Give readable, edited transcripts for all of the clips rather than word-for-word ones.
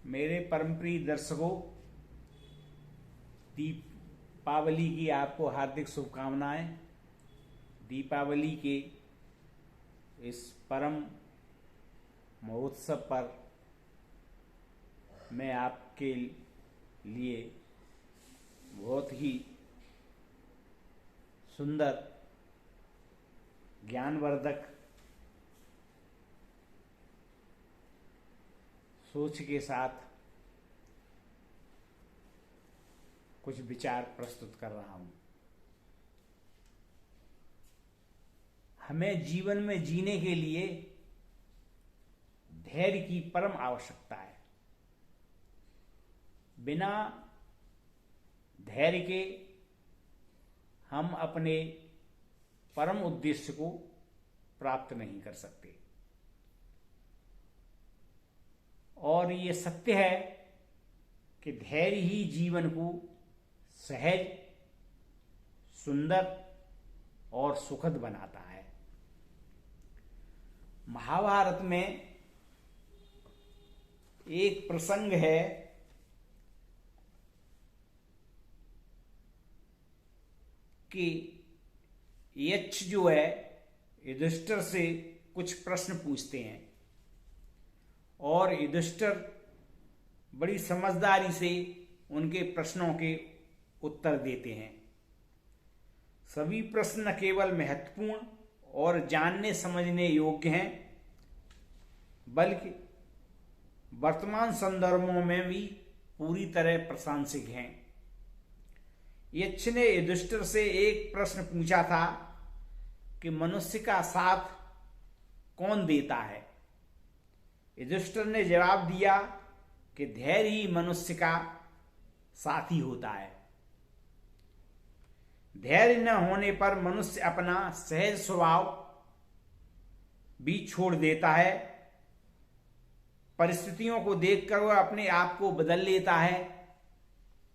मेरे परमप्रिय दर्शकों, दीपावली की आपको हार्दिक शुभकामनाएं। दीपावली के इस परम महोत्सव पर मैं आपके लिए बहुत ही सुंदर ज्ञानवर्धक सोच के साथ कुछ विचार प्रस्तुत कर रहा हूं। हमें जीवन में जीने के लिए धैर्य की परम आवश्यकता है। बिना धैर्य के हम अपने परम उद्देश्य को प्राप्त नहीं कर सकते। और ये सत्य है कि धैर्य ही जीवन को सहज, सुंदर और सुखद बनाता है। महाभारत में एक प्रसंग है कि यक्ष जो है युधिष्ठिर से कुछ प्रश्न पूछते हैं और युधिष्ठिर बड़ी समझदारी से उनके प्रश्नों के उत्तर देते हैं। सभी प्रश्न न केवल महत्वपूर्ण और जानने समझने योग्य हैं, बल्कि वर्तमान संदर्भों में भी पूरी तरह प्रासंगिक हैं। यक्ष ने युधिष्ठिर से एक प्रश्न पूछा था कि मनुष्य का साथ कौन देता है। युधिष्ठिर ने जवाब दिया कि धैर्य ही मनुष्य का साथी होता है। धैर्य न होने पर मनुष्य अपना सहज स्वभाव भी छोड़ देता है। परिस्थितियों को देखकर वह अपने आप को बदल लेता है।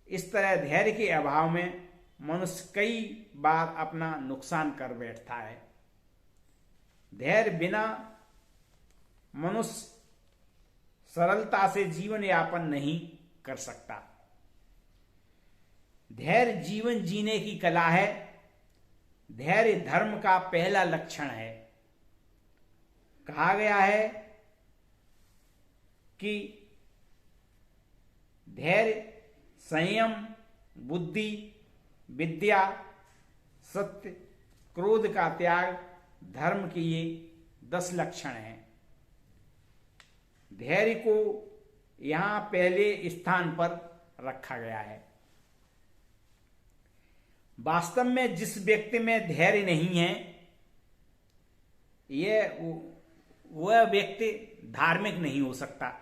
इस तरह धैर्य के अभाव में मनुष्य कई बार अपना नुकसान कर बैठता है। धैर्य बिना मनुष्य सरलता से जीवन यापन नहीं कर सकता। धैर्य जीवन जीने की कला है। धैर्य धर्म का पहला लक्षण है। कहा गया है कि धैर्य, संयम, बुद्धि, विद्या, सत्य, क्रोध का त्याग धर्म के ये 10 लक्षण हैं। धैर्य को यहां पहले स्थान पर रखा गया है। वास्तव में जिस व्यक्ति में धैर्य नहीं है, वह व्यक्ति धार्मिक नहीं हो सकता।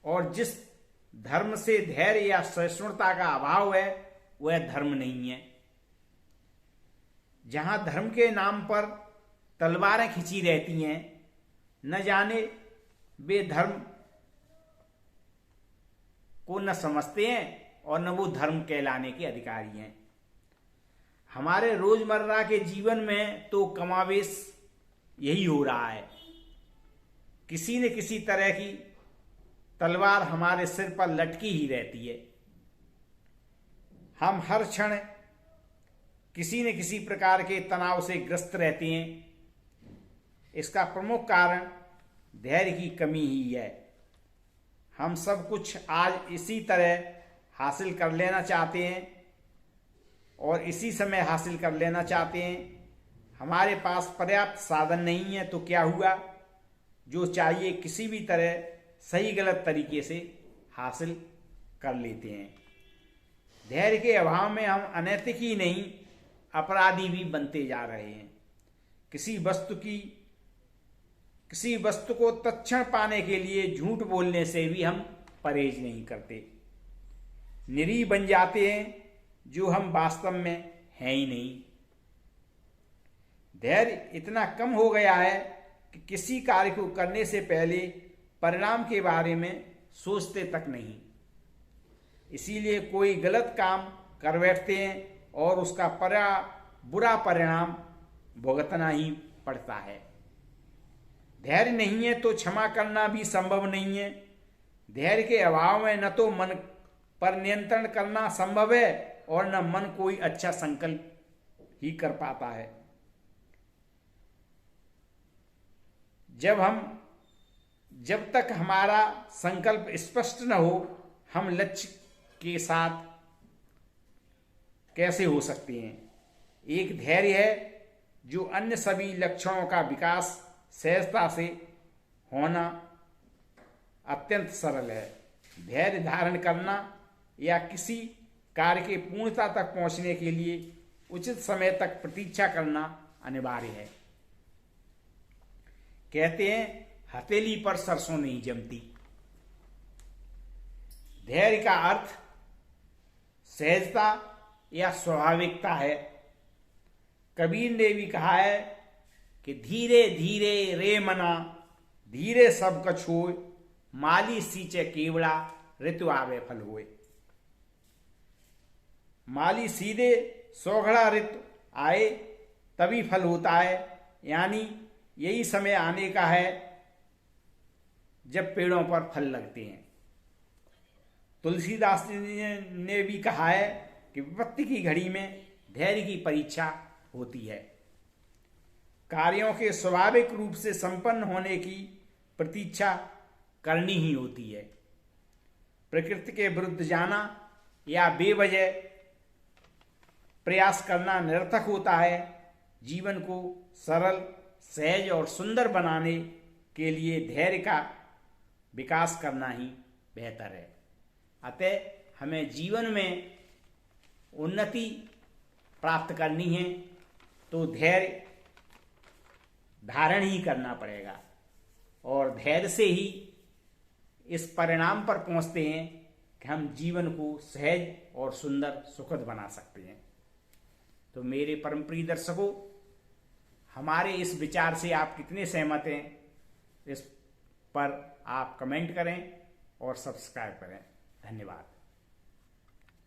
और जिस धर्म से धैर्य या सहिष्णुता का अभाव है, वह धर्म नहीं है। जहां धर्म के नाम पर तलवारें खिंची रहती हैं, न जाने वे धर्म को न समझते हैं और न वो धर्म कहलाने के अधिकारी हैं। हमारे रोजमर्रा के जीवन में तो कमावेश यही हो रहा है। किसी न किसी तरह की तलवार हमारे सिर पर लटकी ही रहती है। हम हर क्षण किसी न किसी प्रकार के तनाव से ग्रस्त रहते हैं। इसका प्रमुख कारण धैर्य की कमी ही है। हम सब कुछ आज इसी तरह हासिल कर लेना चाहते हैं और इसी समय हासिल कर लेना चाहते हैं। हमारे पास पर्याप्त साधन नहीं है तो क्या हुआ, जो चाहिए किसी भी तरह सही गलत तरीके से हासिल कर लेते हैं। धैर्य के अभाव में हम अनैतिक ही नहीं, अपराधी भी बनते जा रहे हैं। किसी वस्तु को तत्क्षण पाने के लिए झूठ बोलने से भी हम परहेज नहीं करते। निरीह बन जाते हैं जो हम वास्तव में हैं ही नहीं। धैर्य इतना कम हो गया है कि किसी कार्य को करने से पहले परिणाम के बारे में सोचते तक नहीं। इसीलिए कोई गलत काम कर बैठते हैं और उसका बुरा परिणाम भुगतना ही पड़ता है। धैर्य नहीं है तो क्षमा करना भी संभव नहीं है। धैर्य के अभाव में न तो मन पर नियंत्रण करना संभव है और न मन कोई अच्छा संकल्प ही कर पाता है। जब तक हमारा संकल्प स्पष्ट न हो, हम लक्ष्य के साथ कैसे हो सकते हैं। एक धैर्य है जो अन्य सभी लक्षणों का विकास सहजता से होना अत्यंत सरल है। धैर्य धारण करना या किसी कार्य के पूर्णता तक पहुंचने के लिए उचित समय तक प्रतीक्षा करना अनिवार्य है। कहते हैं हथेली पर सरसों नहीं जमती। धैर्य का अर्थ सहजता या स्वाभाविकता है। कबीर ने भी कहा है कि धीरे धीरे रे मना, धीरे सब कछ होय, माली सींचे केवड़ा ऋतु आवे फल होए। माली सीधे सौघड़ा ऋतु आए तभी फल होता है, यानी यही समय आने का है जब पेड़ों पर फल लगते हैं। तुलसीदास ने भी कहा है कि विपत्ति की घड़ी में धैर्य की परीक्षा होती है। कार्यों के स्वाभाविक रूप से संपन्न होने की प्रतीक्षा करनी ही होती है। प्रकृति के विरुद्ध जाना या बेवजह प्रयास करना निरर्थक होता है। जीवन को सरल, सहज और सुंदर बनाने के लिए धैर्य का विकास करना ही बेहतर है। अतः हमें जीवन में उन्नति प्राप्त करनी है तो धैर्य धारण ही करना पड़ेगा, और धैर्य से ही इस परिणाम पर पहुंचते हैं कि हम जीवन को सहज और सुंदर सुखद बना सकते हैं। तो मेरे परम प्रिय दर्शकों, हमारे इस विचार से आप कितने सहमत हैं, इस पर आप कमेंट करें और सब्सक्राइब करें। धन्यवाद।